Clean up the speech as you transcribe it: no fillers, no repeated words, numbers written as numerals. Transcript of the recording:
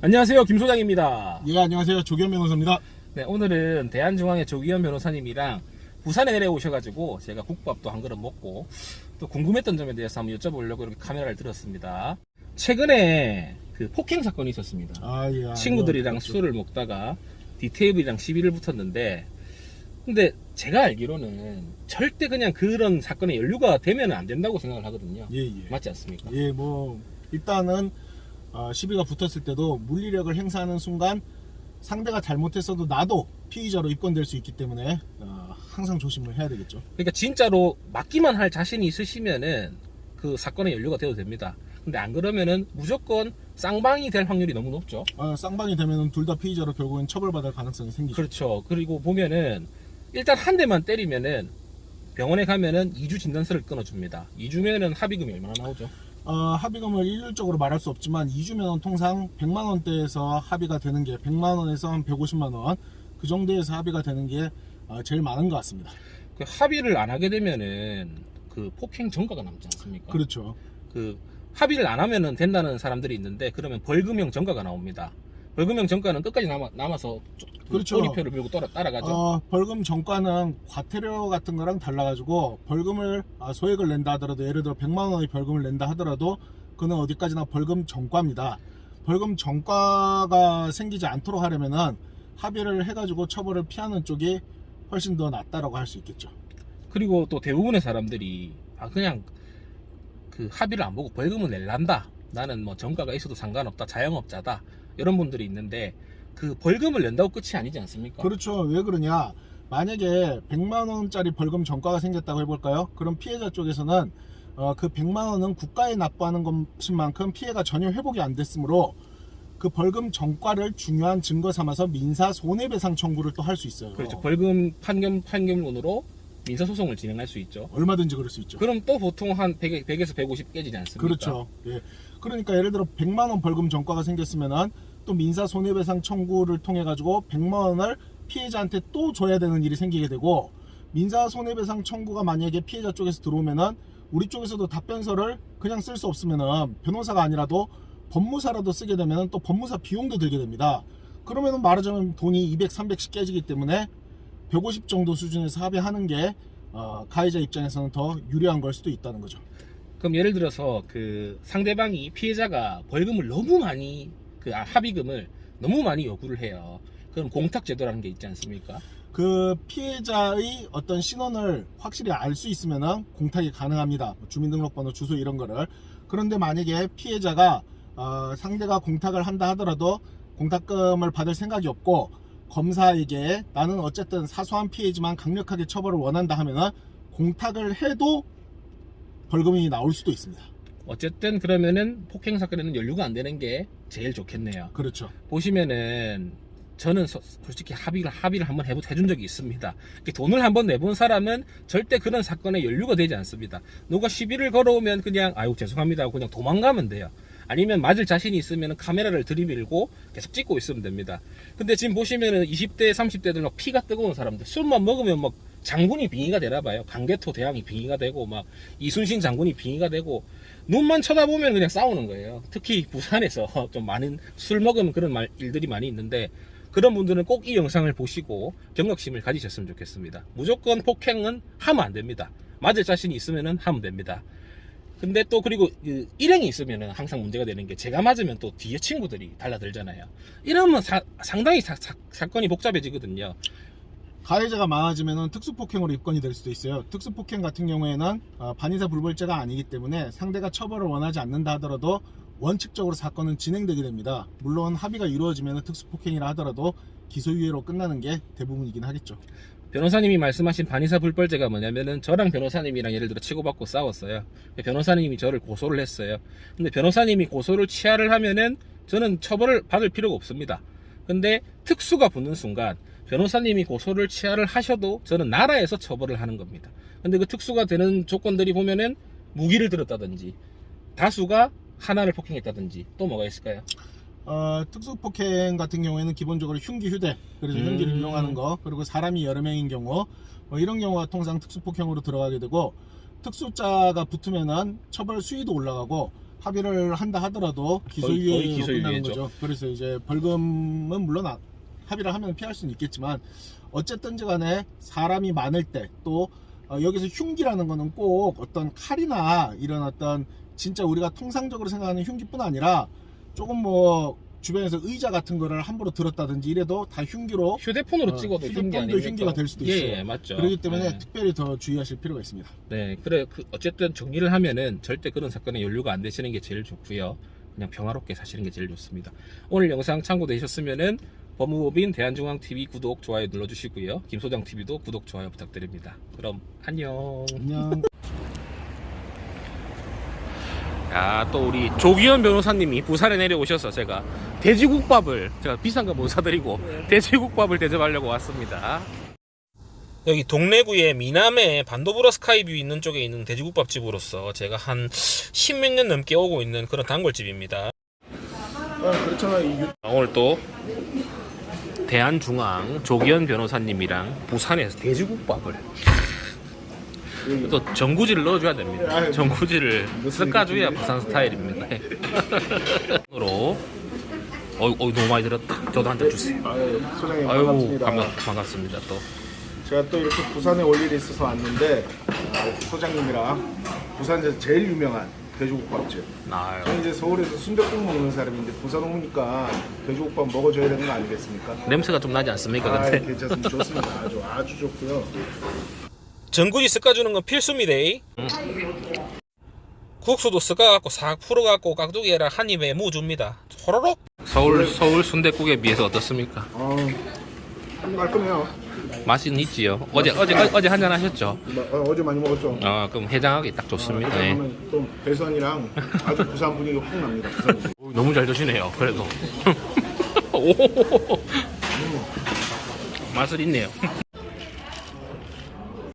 안녕하세요, 김 소장입니다. 예, 안녕하세요. 조기현 변호사입니다. 네, 오늘은 대한중앙의 조기현 변호사님이랑 부산에 내려오셔가지고 제가 국밥도 한 그릇 먹고 또 궁금했던 점에 대해서 한번 여쭤보려고 이렇게 카메라를 들었습니다. 최근에 그 폭행 사건이 있었습니다. 예, 친구들이랑 술을 먹다가 뒤테이블이랑 시비를 붙었는데, 근데 제가 알기로는 절대 그냥 그런 사건에 연루가 되면 안 된다고 생각을 하거든요. 예. 맞지 않습니까? 예, 뭐 일단은 시비가 붙었을 때도 물리력을 행사하는 순간 상대가 잘못했어도 나도 피의자로 입건될 수 있기 때문에 항상 조심을 해야 되겠죠. 그러니까 진짜로 맞기만 할 자신이 있으시면은 그 사건에 연루가 돼도 됩니다. 근데 안 그러면은 무조건 쌍방이 될 확률이 너무 높죠. 쌍방이 되면은 둘 다 피의자로 결국엔 처벌받을 가능성이 생기죠. 그렇죠. 그리고 보면은 일단 한 대만 때리면은 병원에 가면은 2주 진단서를 끊어줍니다. 2주면은 합의금이 얼마나 나오죠? 합의금을 일률적으로 말할 수 없지만 2주면 통상 100만 원대에서 합의가 되는 게 100만 원에서 한 150만 원 그 정도에서 합의가 되는 게 제일 많은 것 같습니다. 그 합의를 안 하게 되면은 그 폭행 전가가 남지 않습니까? 그렇죠. 그 합의를 안 하면은 된다는 사람들이 있는데, 그러면 벌금형 전가가 나옵니다. 벌금형 전가는 끝까지 남아서 그렇죠. 꼬리표를 밀고 따라가죠. 벌금 전과는 과태료 같은 거랑 달라가지고 벌금을 소액을 낸다 하더라도, 예를 들어 100만 원의 벌금을 낸다 하더라도 그는 어디까지나 벌금 전과입니다. 벌금 전과가 생기지 않도록 하려면은 합의를 해가지고 처벌을 피하는 쪽이 훨씬 더 낫다라고 할 수 있겠죠. 그리고 또 대부분의 사람들이 그냥 그 합의를 안 보고 벌금을 낼란다, 나는 뭐 전과가 있어도 상관없다, 자영업자다, 이런 분들이 있는데 그 벌금을 낸다고 끝이 아니지 않습니까? 그렇죠. 왜 그러냐, 만약에 100만 원짜리 벌금 전과가 생겼다고 해볼까요? 그럼 피해자 쪽에서는 그 100만 원은 국가에 납부하는 것인 만큼 피해가 전혀 회복이 안 됐으므로 그 벌금 전과를 중요한 증거 삼아서 민사 손해배상 청구를 또 할 수 있어요. 그렇죠. 벌금 판결문으로 민사소송을 진행할 수 있죠. 얼마든지 그럴 수 있죠. 그럼 또 보통 한 100에서 150 깨지지 않습니까? 그렇죠. 예. 그러니까 예를 들어 100만 원 벌금 전과가 생겼으면은 또 민사 손해배상 청구를 통해 가지고 100만 원을 피해자한테 또 줘야 되는 일이 생기게 되고, 민사 손해배상 청구가 만약에 피해자 쪽에서 들어오면은 우리 쪽에서도 답변서를 그냥 쓸 수 없으면은 변호사가 아니라도 법무사라도 쓰게 되면은 또 법무사 비용도 들게 됩니다. 그러면은 말하자면 돈이 200, 300씩 깨지기 때문에 150 정도 수준에서 합의하는 게 가해자 입장에서는 더 유리한 걸 수도 있다는 거죠. 그럼 예를 들어서 그 상대방이, 피해자가 벌금을 너무 많이, 합의금을 너무 많이 요구를 해요. 그럼 공탁제도라는 게 있지 않습니까? 그 피해자의 어떤 신원을 확실히 알 수 있으면 공탁이 가능합니다. 주민등록번호, 주소 이런 거를. 그런데 만약에 피해자가 상대가 공탁을 한다 하더라도 공탁금을 받을 생각이 없고 검사에게 나는 어쨌든 사소한 피해지만 강력하게 처벌을 원한다 하면은 공탁을 해도 벌금이 나올 수도 있습니다. 어쨌든 그러면은 폭행 사건에는 연루가 안 되는 게 제일 좋겠네요. 그렇죠. 보시면은 저는 솔직히 합의를 한번 해준 적이 있습니다. 돈을 한번 내본 사람은 절대 그런 사건에 연루가 되지 않습니다. 누가 시비를 걸어오면 그냥 아유 죄송합니다 하고 그냥 도망가면 돼요. 아니면 맞을 자신이 있으면 카메라를 들이밀고 계속 찍고 있으면 됩니다. 근데 지금 보시면은 20대 30대들 막 피가 뜨거운 사람들, 술만 먹으면 막 장군이 빙의가 되나 봐요. 강개토 대왕이 빙의가 되고 막 이순신 장군이 빙의가 되고, 눈만 쳐다보면 그냥 싸우는 거예요. 특히 부산에서 좀 많은 술 먹으면 그런 일들이 많이 있는데, 그런 분들은 꼭 이 영상을 보시고 경각심을 가지셨으면 좋겠습니다. 무조건 폭행은 하면 안 됩니다. 맞을 자신이 있으면 하면 됩니다. 근데 또 그리고 일행이 있으면 항상 문제가 되는 게, 제가 맞으면 또 뒤에 친구들이 달라들잖아요. 이러면 상당히 사건이 복잡해지거든요. 가해자가 많아지면 특수폭행으로 입건이 될 수도 있어요. 특수폭행 같은 경우에는 반의사 불벌죄가 아니기 때문에 상대가 처벌을 원하지 않는다 하더라도 원칙적으로 사건은 진행되게 됩니다. 물론 합의가 이루어지면 특수폭행이라 하더라도 기소유예로 끝나는 게 대부분이긴 하겠죠. 변호사님이 말씀하신 반의사 불벌죄가 뭐냐면은, 저랑 변호사님이랑 예를 들어 치고받고 싸웠어요. 변호사님이 저를 고소를 했어요. 근데 변호사님이 고소를 취하를 하면은 저는 처벌을 받을 필요가 없습니다. 근데 특수가 붙는 순간 변호사님이 고소를 취하를 하셔도 저는 나라에서 처벌을 하는 겁니다. 근데 그 특수가 되는 조건들이 보면은 무기를 들었다든지, 다수가 하나를 폭행했다든지, 또 뭐가 있을까요? 특수폭행 같은 경우에는 기본적으로 흉기 휴대, 그래서 흉기를 이용하는 거, 그리고 사람이 여러 명인 경우, 이런 경우가 통상 특수폭행으로 들어가게 되고, 특수자가 붙으면은 처벌 수위도 올라가고 합의를 한다 하더라도 거의 기소유예로 끝나는 기소유예죠. 거죠. 그래서 이제 벌금은 물론 합의를 하면 피할 수는 있겠지만 어쨌든지 간에 사람이 많을 때 또 여기서 흉기라는 거는 꼭 어떤 칼이나 이런 어떤 진짜 우리가 통상적으로 생각하는 흉기뿐 아니라 조금 뭐 주변에서 의자 같은 거를 함부로 들었다든지 이래도 다 흉기로 휴대폰으로 찍어도 흉기 휴대폰도 아닙니까? 흉기가 될 수도 있어요. 예, 맞죠. 그렇기 때문에 네. 특별히 더 주의하실 필요가 있습니다. 네, 그래 어쨌든 정리를 하면은 절대 그런 사건에 연루가 안 되시는 게 제일 좋고요. 그냥 평화롭게 사시는 게 제일 좋습니다. 오늘 영상 참고되셨으면은 법무법인 대한중앙TV 구독, 좋아요 눌러주시고요. 김소장TV도 구독, 좋아요 부탁드립니다. 그럼 안녕. 안녕. 야, 또 우리 조기현 변호사님이 부산에 내려오셔서 제가 돼지국밥을 제가 비싼 거 못 사드리고 돼지국밥을 대접하려고 왔습니다. 여기 동래구에 미남에 반도브라 스카이뷰 있는 쪽에 있는 돼지국밥 집으로서 제가 한 10몇 년 넘게 오고 있는 그런 단골집입니다. 그렇잖아. 오늘 또 대한중앙 조기현 변호사님이랑 부산에서 돼지국밥을 또 전구지를 넣어줘야 됩니다. 전구지를 섞어줘야 부산 스타일입니다. 으로 너무 많이 들었다. 저도 한 잔 주세요. 소장님 아유, 반갑습니다. 반갑습니다. 또 제가 또 이렇게 부산에 올 일이 있어서 왔는데 소장님이랑 부산에서 제일 유명한 돼지국밥집. 나요. 저는 이제 서울에서 순댓국 먹는 사람인데 부산 오니까 돼지국밥 먹어줘야 되는 거 아니겠습니까? 냄새가 좀 나지 않습니까? 근데 괜찮습니다. 좋습니다. 아주 좋고요. 전구지 섞어주는 건 필수입니다. 국수도 섞어갖고 싹 풀어갖고 깍두기에랑 한 입에 무줍니다. 호로록. 서울 순댓국에 비해서 어떻습니까? 깔끔해요. 맛은 있지요. 어제 한잔 하셨죠? 어제 많이 먹었죠. 그럼 해장하기 딱 좋습니다. 네. 그러면 또 대선이랑 아주 부산 분위기가 확 납니다. 부산 분위기. 너무 잘 드시네요. 그래도 오, 맛은 있네요.